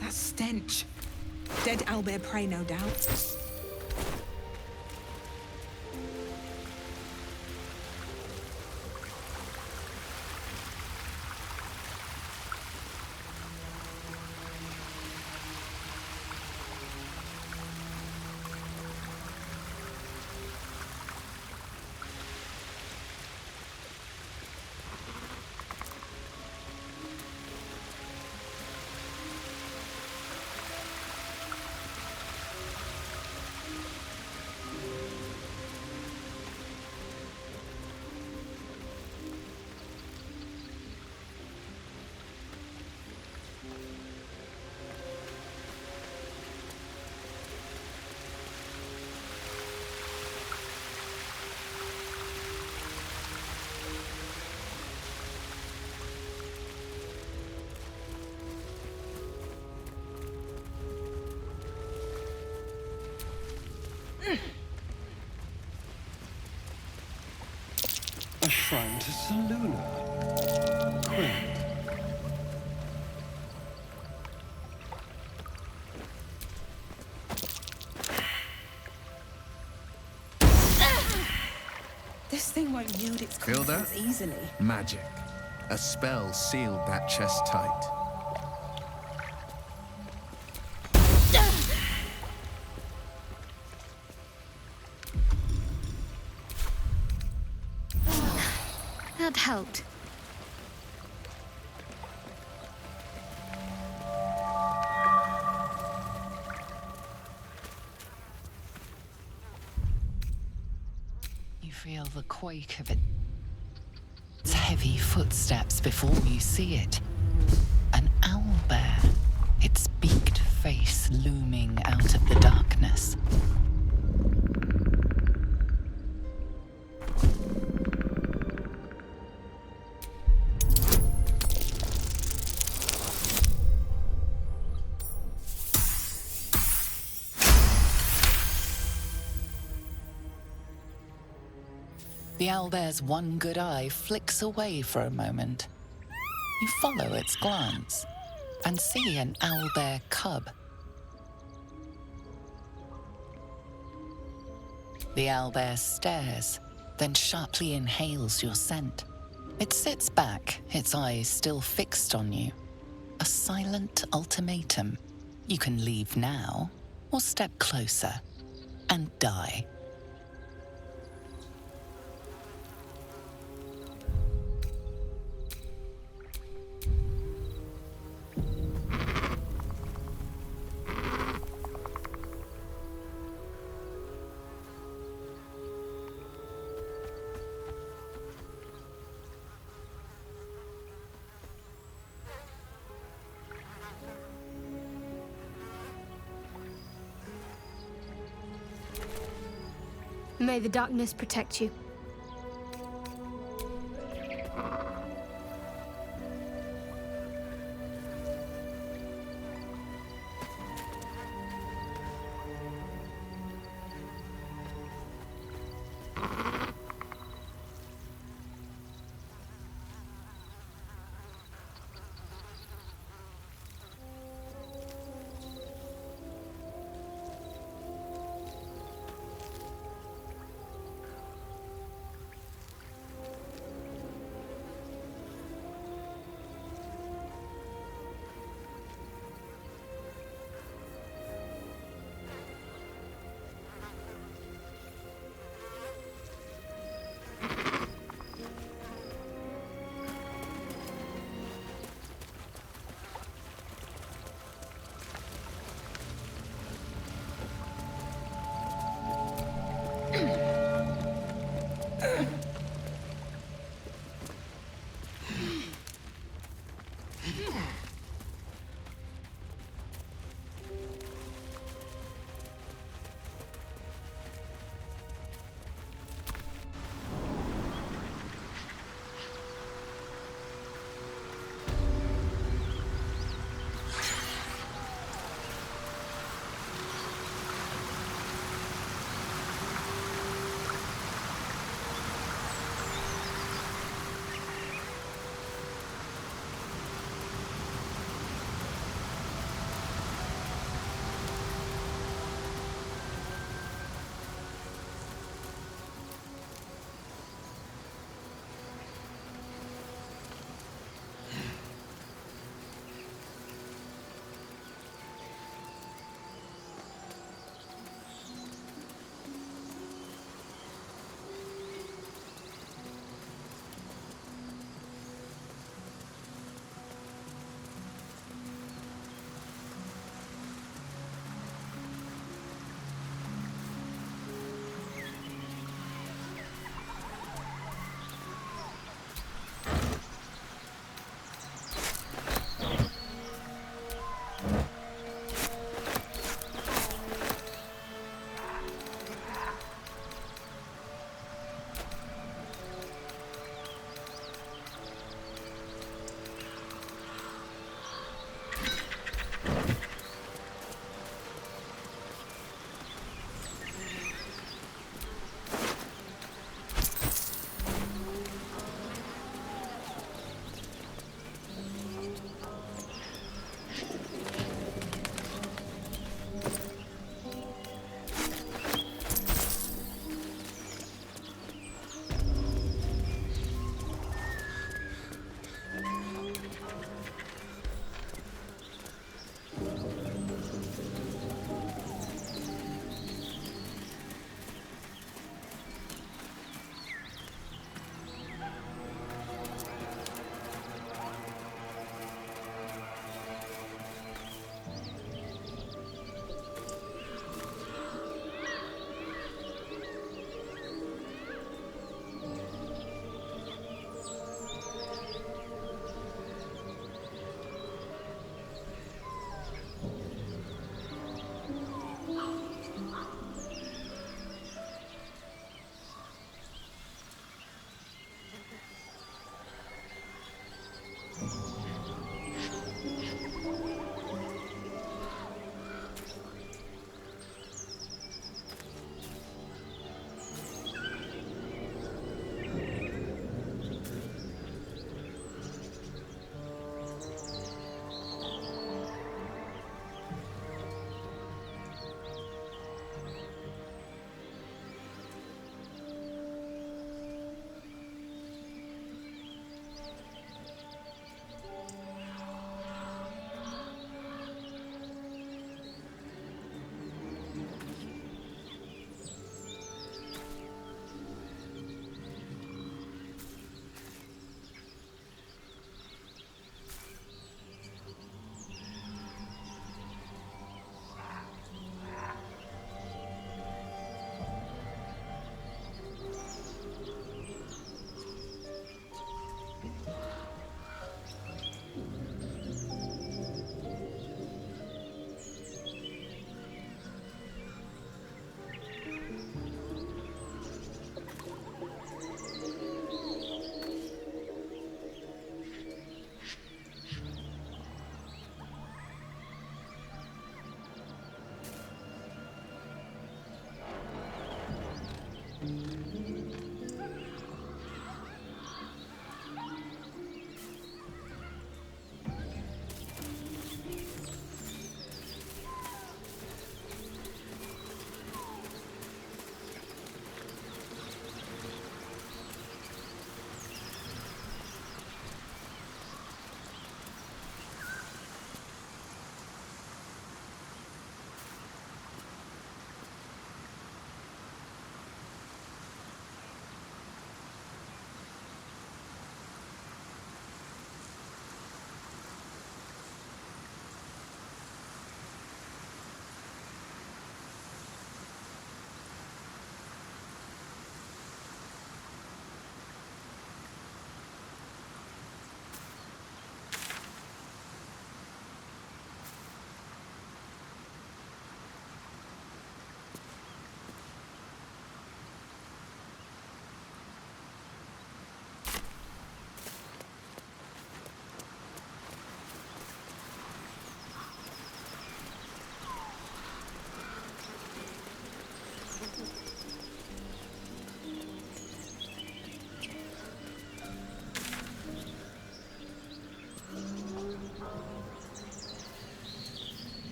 That stench. Dead owlbear prey, no doubt. shrine to Seluna. Quaint. This thing won't yield its Feel that? contents easily. Magic. A spell sealed that chest tight. That helped. You feel the quake of its heavy footsteps before you see it. An owlbear, its beaked face looming out of the darkness. The owlbear's one good eye flicks away for a moment. You follow its glance and see an owlbear cub. The owlbear stares, then sharply inhales your scent. It sits back, its eyes still fixed on you. A silent ultimatum. You can leave now, or step closer and die. May the darkness protect you.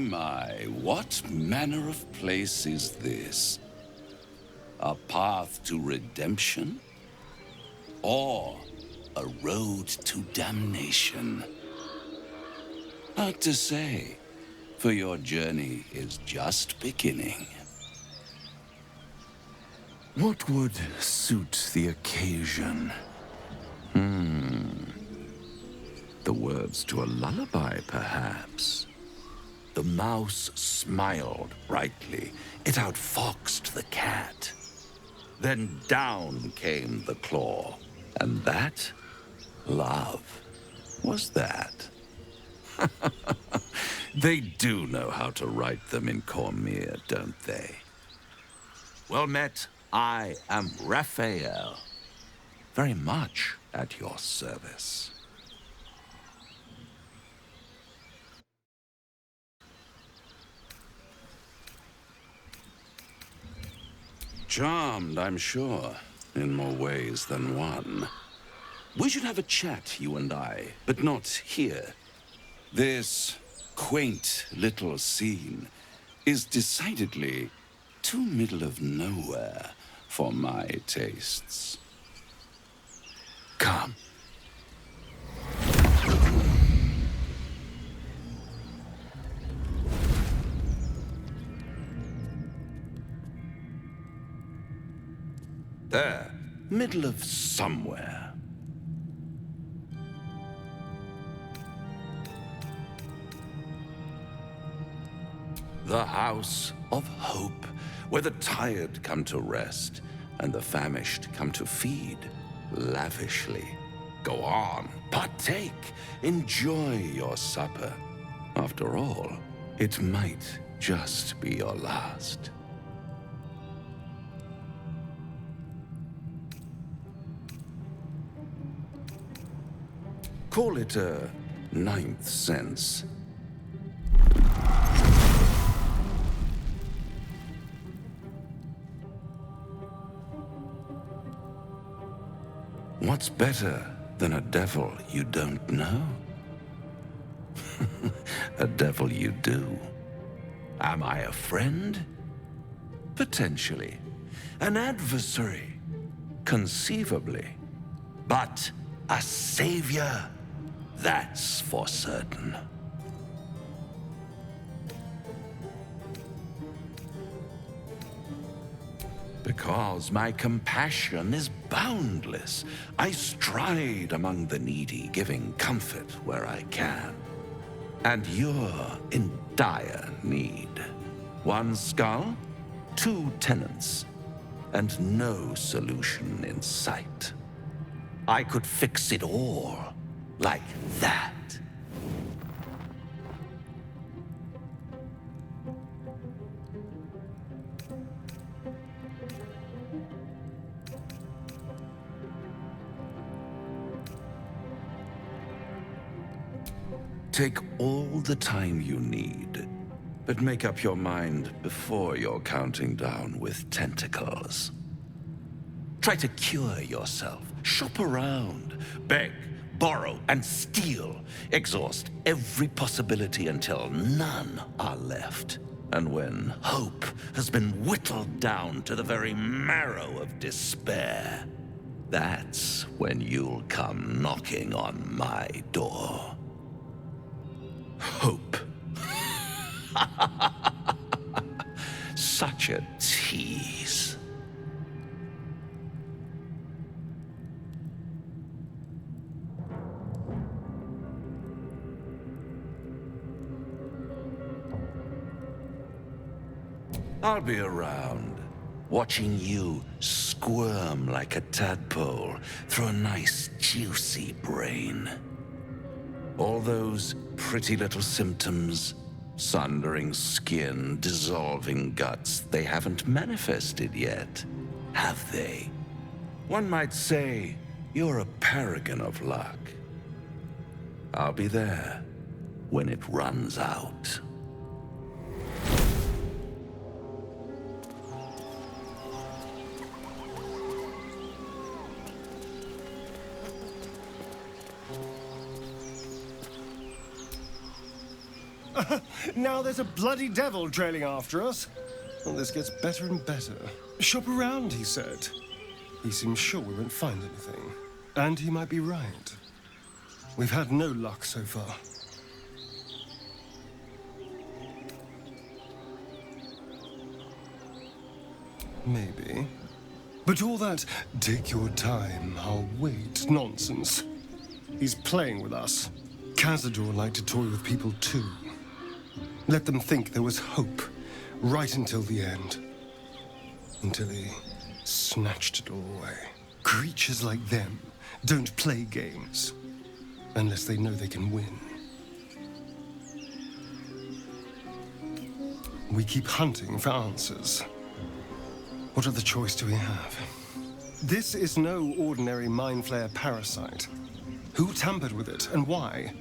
My, what manner of place is this? A path to redemption? Or a road to damnation? Hard to say, for your journey is just beginning. What would suit the occasion? The words to a lullaby, perhaps. The mouse smiled brightly. It outfoxed the cat. Then down came the claw. And that, love, was that. They do know how to write them in Cormier, don't they? Well met, I am Raphael. Very much at your service. Charmed, I'm sure, in more ways than one. We should have a chat, you and I, but not here. This quaint little scene is decidedly too middle of nowhere for my tastes. Come. There, middle of somewhere. The House of Hope, where the tired come to rest and the famished come to feed lavishly. Go on, partake, enjoy your supper. After all, it might just be your last. Call it a ninth sense. What's better than a devil you don't know? A devil you do. Am I a friend? Potentially. An adversary? Conceivably. But a savior? That's for certain. Because my compassion is boundless. I stride among the needy, giving comfort where I can. And you're in dire need. One skull, two tenants, and no solution in sight. I could fix it all, like that. Take all the time you need, but make up your mind before you're counting down with tentacles. Try to cure yourself. Shop around. Beg, borrow, and steal. Exhaust every possibility until none are left. And when hope has been whittled down to the very marrow of despair, that's when you'll come knocking on my door. Hope. Such a tease. I'll be around, watching you squirm like a tadpole through a nice, juicy brain. All those pretty little symptoms, sundering skin, dissolving guts, they haven't manifested yet, have they? One might say you're a paragon of luck. I'll be there when it runs out. Now there's a bloody devil trailing after us. Well, this gets better and better. Shop around, he said. He seems sure we won't find anything. And he might be right. We've had no luck so far. Maybe. But all that, take your time, I'll wait nonsense. He's playing with us. Cazador liked to toy with people too. Let them think there was hope, right until the end. Until he snatched it all away. Creatures like them don't play games, unless they know they can win. We keep hunting for answers. What other choice do we have? This is no ordinary mind flayer parasite. Who tampered with it, and why?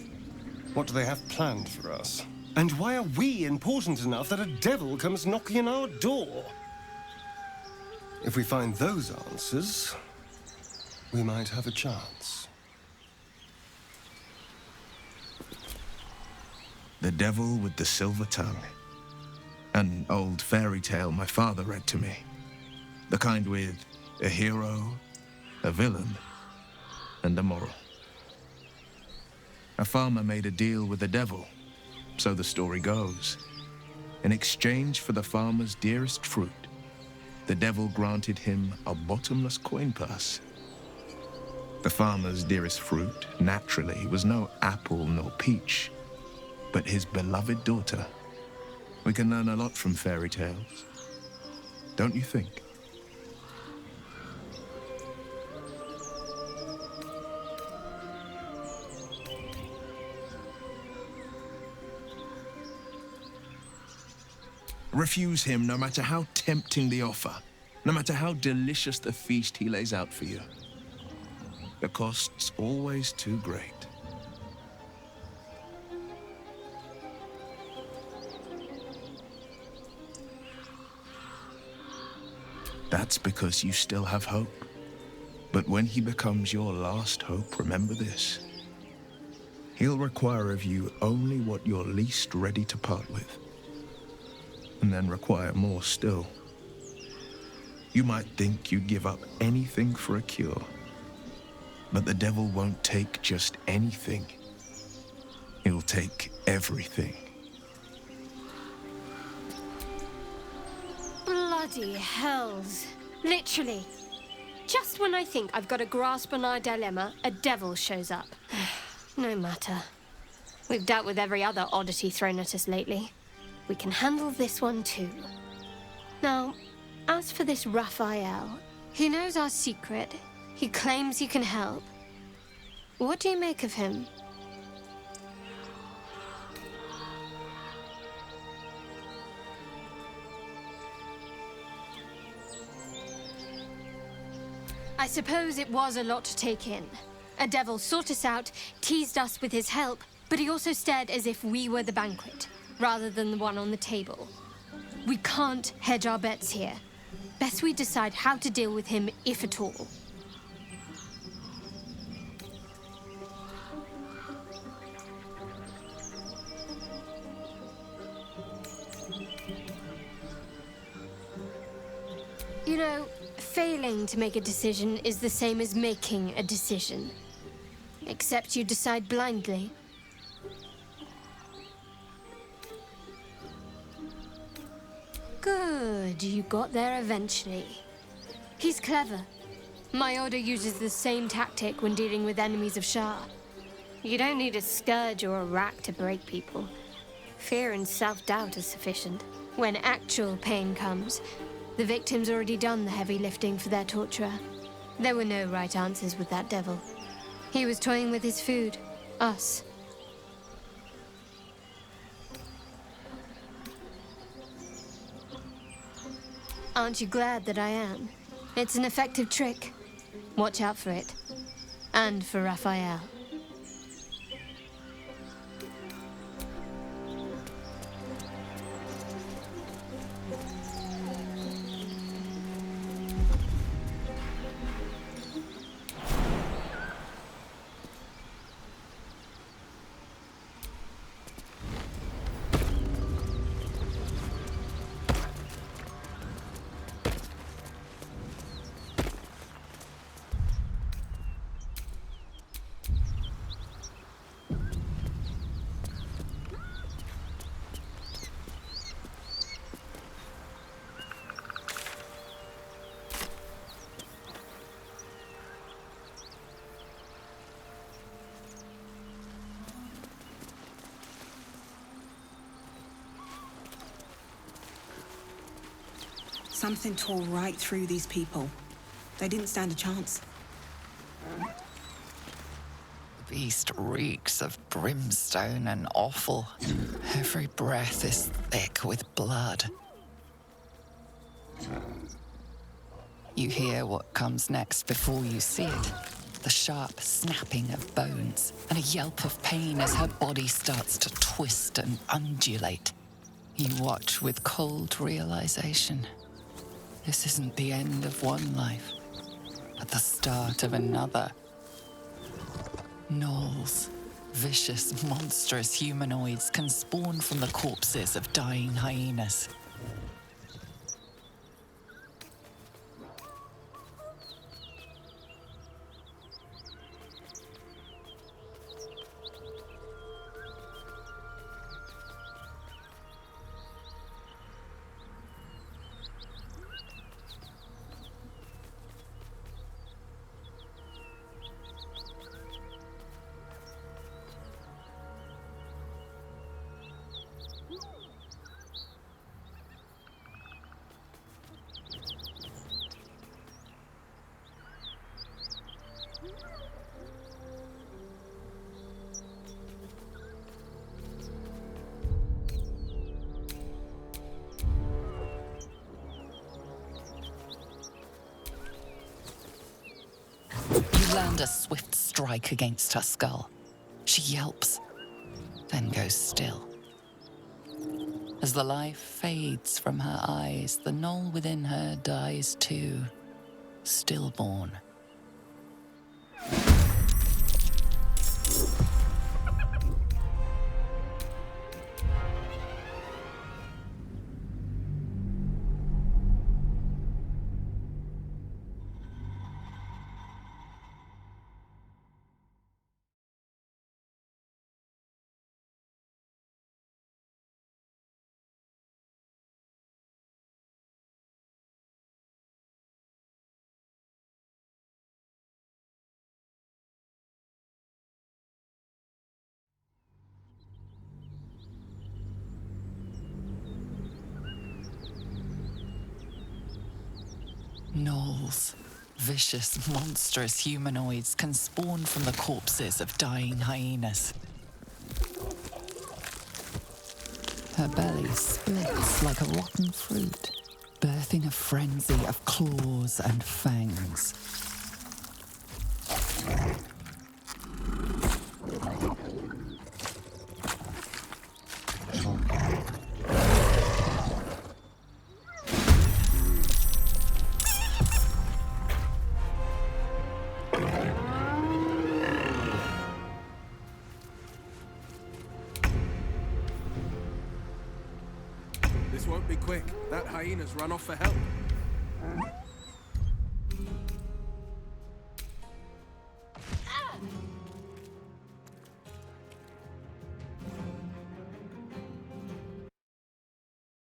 What do they have planned for us? And why are we important enough that a devil comes knocking on our door? If we find those answers, we might have a chance. The Devil with the Silver Tongue. An old fairy tale my father read to me. The kind with a hero, a villain, and a moral. A farmer made a deal with the devil, so the story goes. In exchange for the farmer's dearest fruit, the devil granted him a bottomless coin purse. The farmer's dearest fruit, naturally, was no apple nor peach, but his beloved daughter. We can learn a lot from fairy tales, don't you think? Refuse him no matter how tempting the offer, no matter how delicious the feast he lays out for you. The cost's always too great. That's because you still have hope. But when he becomes your last hope, remember this. He'll require of you only what you're least ready to part with. And then require more still. You might think you'd give up anything for a cure, but the devil won't take just anything. He'll take everything. Bloody hells. Literally. Just when I think I've got a grasp on our dilemma, a devil shows up. No matter. We've dealt with every other oddity thrown at us lately. We can handle this one too. Now, as for this Raphael, he knows our secret. He claims he can help. What do you make of him? I suppose it was a lot to take in. A devil sought us out, teased us with his help, but he also stared as if we were the banquet, rather than the one on the table. We can't hedge our bets here. Best we decide how to deal with him, if at all. You know, failing to make a decision is the same as making a decision. Except you decide blindly. Good, you got there eventually. He's clever. My order uses the same tactic when dealing with enemies of Shah. You don't need a scourge or a rack to break people. Fear and self-doubt are sufficient. When actual pain comes, the victim's already done the heavy lifting for their torturer. There were no right answers with that devil. He was toying with his food, us. Aren't you glad that I am? It's an effective trick. Watch out for it. And for Raphael. Something tore right through these people. They didn't stand a chance. The beast reeks of brimstone and offal. Every breath is thick with blood. You hear what comes next before you see it. The sharp snapping of bones and a yelp of pain as her body starts to twist and undulate. You watch with cold realization. This isn't the end of one life, but the start of another. Gnolls, vicious, monstrous humanoids, can spawn from the corpses of dying hyenas. You land a swift strike against her skull. She yelps, then goes still. As the life fades from her eyes, the gnoll within her dies too, stillborn. Gnolls, vicious, monstrous humanoids, can spawn from the corpses of dying hyenas. Her belly splits like a rotten fruit, birthing a frenzy of claws and fangs. This won't be quick. That hyena's run off for help.